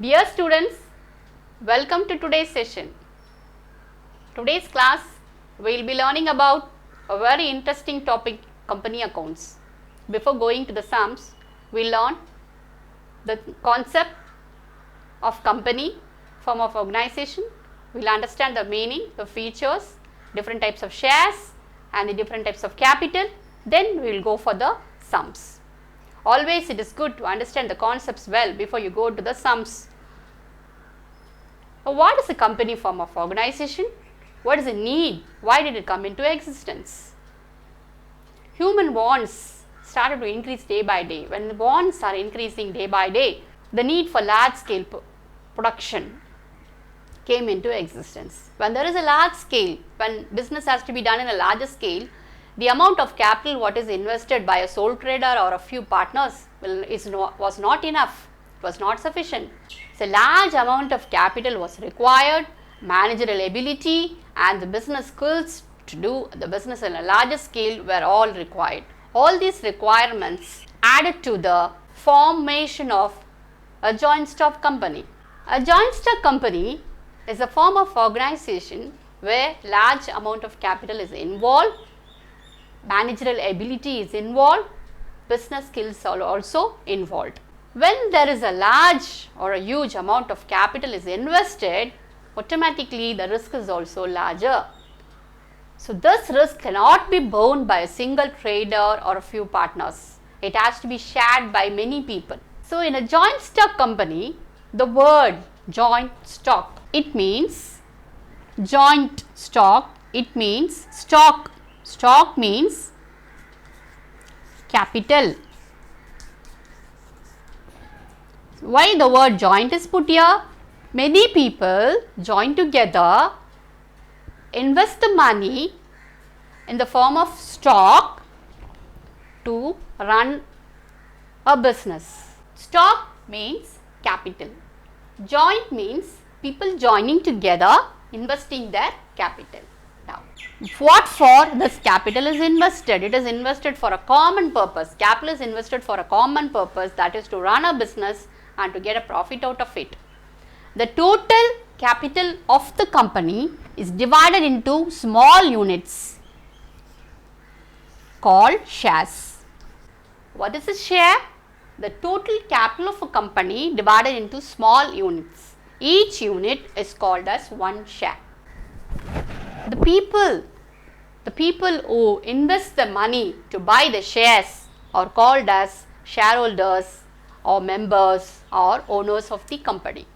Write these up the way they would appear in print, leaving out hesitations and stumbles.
Dear students, welcome to today's session. Today's class we will be learning about a very interesting topic, company accounts. Before going to the sums, we will learn the concept of company, form of organization. We will understand the meaning, the features, different types of shares and the different types of capital. Then we will go for the sums. Always it is good to understand the concepts well before you go to the sums. What is a company form of organization? What is the need? Why did it come into existence? Human wants started to increase day by day. When the wants are increasing day by day, the need for large scale production came into existence. When there is a large scale, when business has to be done in a larger scale, the amount of capital what is invested by a sole trader or a few partners was not enough, it was not sufficient. So, large amount of capital was required, managerial ability and the business skills to do the business on a larger scale were all required. All these requirements added to the formation of a joint stock company. A joint stock company is a form of organization where large amount of capital is involved, managerial ability is involved, business skills are also involved. When there is a large or a huge amount of capital is invested, automatically the risk is also larger. So, this risk cannot be borne by a single trader or a few partners. It has to be shared by many people. So, in a joint stock company, the word joint stock, it means joint stock, it means stock. Stock means capital. Why the word joint is put here? Many people join together, invest the money in the form of stock to run a business. Stock means capital. Joint means people joining together, investing their capital. Now, what for this capital is invested? It is invested for a common purpose. Capital is invested for a common purpose, that is to run a business and to get a profit out of it. The total capital of the company is divided into small units called shares. What is a share? The total capital of a company divided into small units. Each unit is called as one share. The people who invest the money to buy the shares are called as shareholders or members or owners of the company.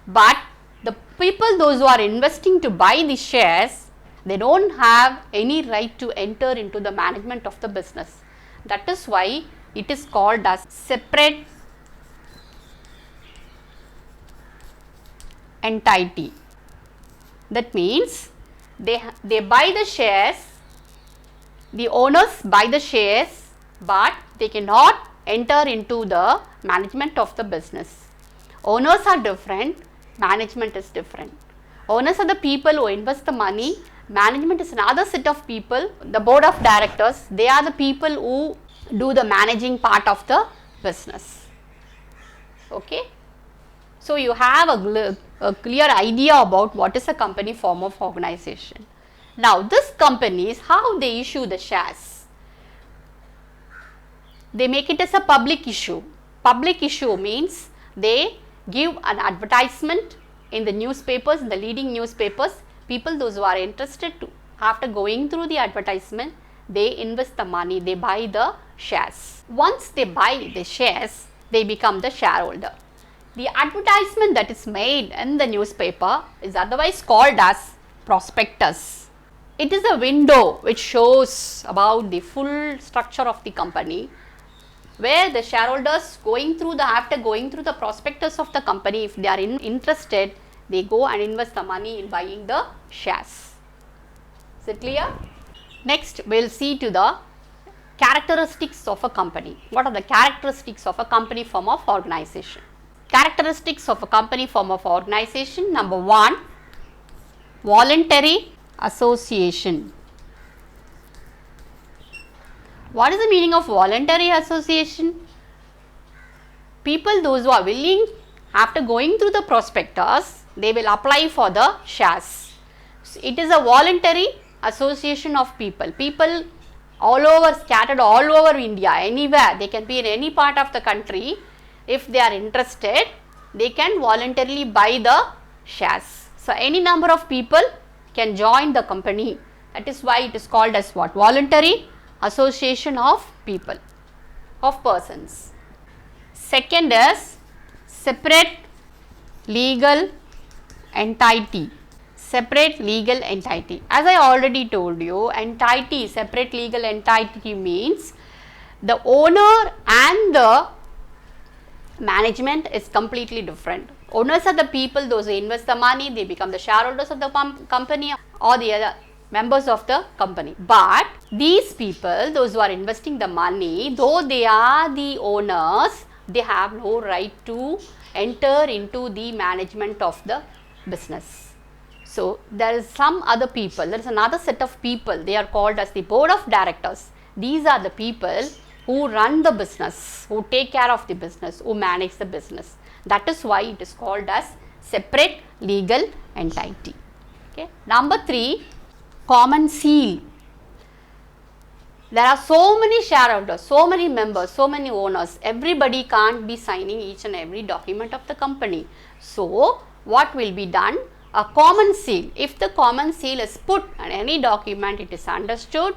But the people, those who are investing to buy the shares, they don't have any right to enter into the management of the business. That is why it is called as separate entity. That means they buy the shares, the owners buy the shares, but they cannot enter into the management of the business. Owners are different, management is different. Owners are the people who invest the money, management is another set of people, the board of directors, they are the people who do the managing part of the business. Okay. So, you have a clear idea about what is a company form of organization. Now, this companies, how they issue the shares? They make it as a public issue. Public issue means they give an advertisement in the newspapers, in the leading newspapers. People, those who are interested to, after going through the advertisement, they invest the money, they buy the shares. Once they buy the shares, they become the shareholder. The advertisement that is made in the newspaper is otherwise called as prospectus. It is a window which shows about the full structure of the company, where the shareholders after going through the prospectus of the company, if they are interested, they go and invest the money in buying the shares. Is it clear? Next, we will see to the characteristics of a company. What are the characteristics of a company form of organization? Characteristics of a company form of organization. Number 1, voluntary association. What is the meaning of voluntary association? People, those who are willing After going through the prospectus, they will apply for the shares. So, it is a voluntary association of people. People all over, scattered all over India, anywhere, they can be in any part of the country. If they are interested, they can voluntarily buy the shares. So, any number of people can join the company. That is why it is called as what? Voluntary association of people, of persons. Second is separate legal entity. Separate legal entity. As I already told you, entity, separate legal entity means the owner and the management is completely different. Owners are the people, those who invest the money, they become the shareholders of the company or the other members of the company. But these people, those who are investing the money, though they are the owners, they have no right to enter into the management of the business. So, there is some other people, there is another set of people, they are called as the board of directors. These are the people who run the business, who take care of the business, who manage the business. That is why it is called as separate legal entity. Okay. Number 3, common seal. There are so many shareholders, so many members, so many owners, everybody can't be signing each and every document of the company. So, what will be done? A common seal. If the common seal is put on any document, it is understood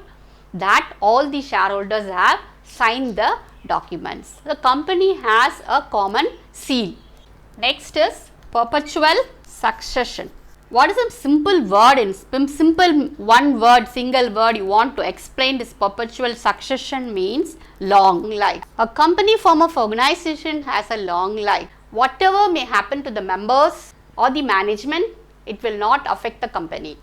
that all the shareholders have signed the documents. The company has a common seal. Next is perpetual succession. What is a simple word in simple one word, single word you want to explain this perpetual succession means long life. A company form of organization has a long life. Whatever may happen to the members or the management, it will not affect the company.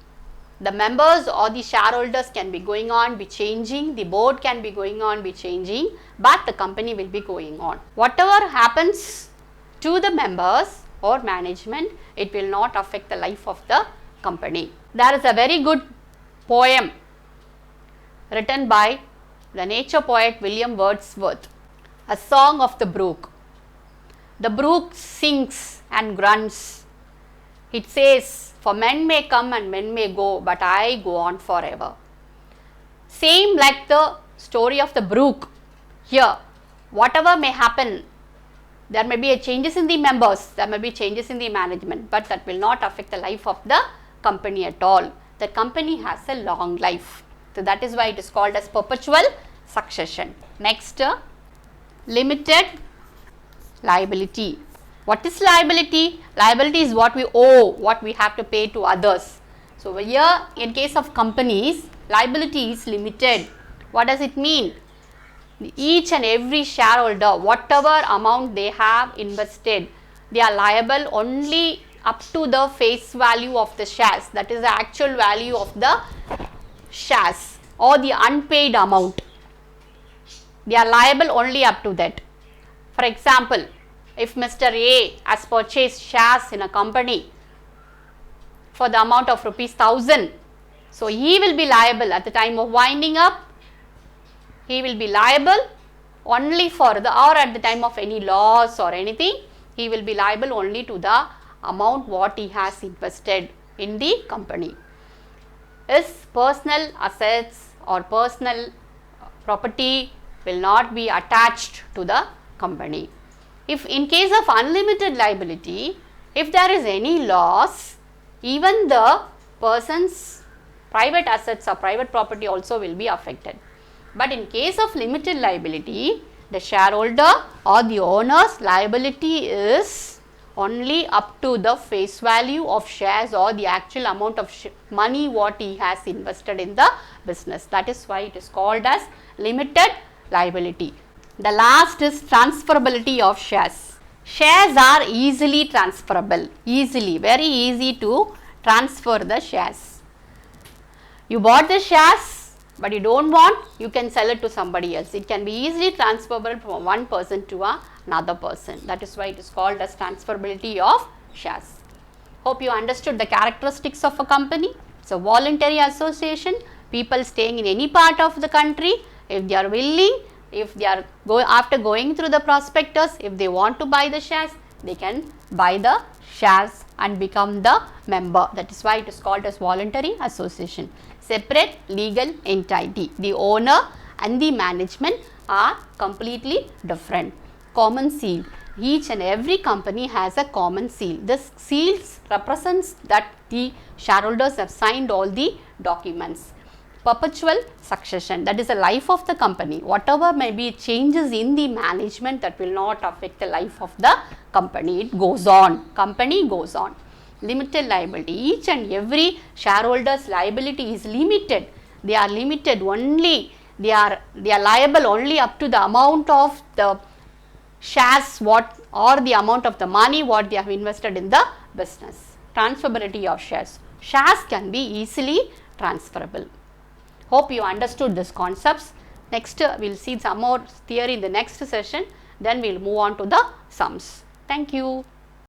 The members or the shareholders can be going on, be changing, the board can be going on, be changing, but the company will be going on. Whatever happens to the members or management, it will not affect the life of the company. There is a very good poem written by the nature poet William Wordsworth, A Song of the Brook. The brook sings and grunts. It says, for men may come and men may go, but I go on forever. Same like the story of the brook. Here, whatever may happen, there may be changes in the members, there may be changes in the management, but that will not affect the life of the company at all. The company has a long life. So, that is why it is called as perpetual succession. Next, limited liability. What is liability? Liability is what we owe, what we have to pay to others. So, here in case of companies, liability is limited. What does it mean? Each and every shareholder, whatever amount they have invested, they are liable only up to the face value of the shares, that is the actual value of the shares or the unpaid amount. They are liable only up to that. For example, if Mr. A has purchased shares in a company for the amount of ₹1000, so he will be liable at the time of winding up. He will be liable only for the, or at the time of any loss or anything, he will be liable only to the amount what he has invested in the company. His personal assets or personal property will not be attached to the company. If in case of unlimited liability, if there is any loss, even the person's private assets or private property also will be affected. But in case of limited liability, the shareholder or the owner's liability is only up to the face value of shares or the actual amount of money what he has invested in the business. That is why it is called as limited liability. The last is transferability of shares. Shares are easily transferable, very easy to transfer the shares. You bought the shares, but you don't want, you can sell it to somebody else. It can be easily transferable from one person to another person. That is why it is called as transferability of shares. Hope you understood the characteristics of a company. It's a voluntary association, people staying in any part of the country, if they are willing, if they are after going through the prospectus, if they want to buy the shares, they can buy the shares and become the member. That is why it is called as voluntary association. Separate legal entity. The owner and the management are completely different. Common seal. Each and every company has a common seal. This seals represents that the shareholders have signed all the documents. Perpetual succession, that is the life of the company. Whatever may be changes in the management, that will not affect the life of the company. It goes on. Company goes on. Limited liability. Each and every shareholder's liability is limited. They are limited only. They are liable only up to the amount of the shares what or the amount of the money what they have invested in the business. Transferability of shares. Shares can be easily transferable. Hope you understood these concepts. Next we will see some more theory in the next session. Then we will move on to the sums. Thank you.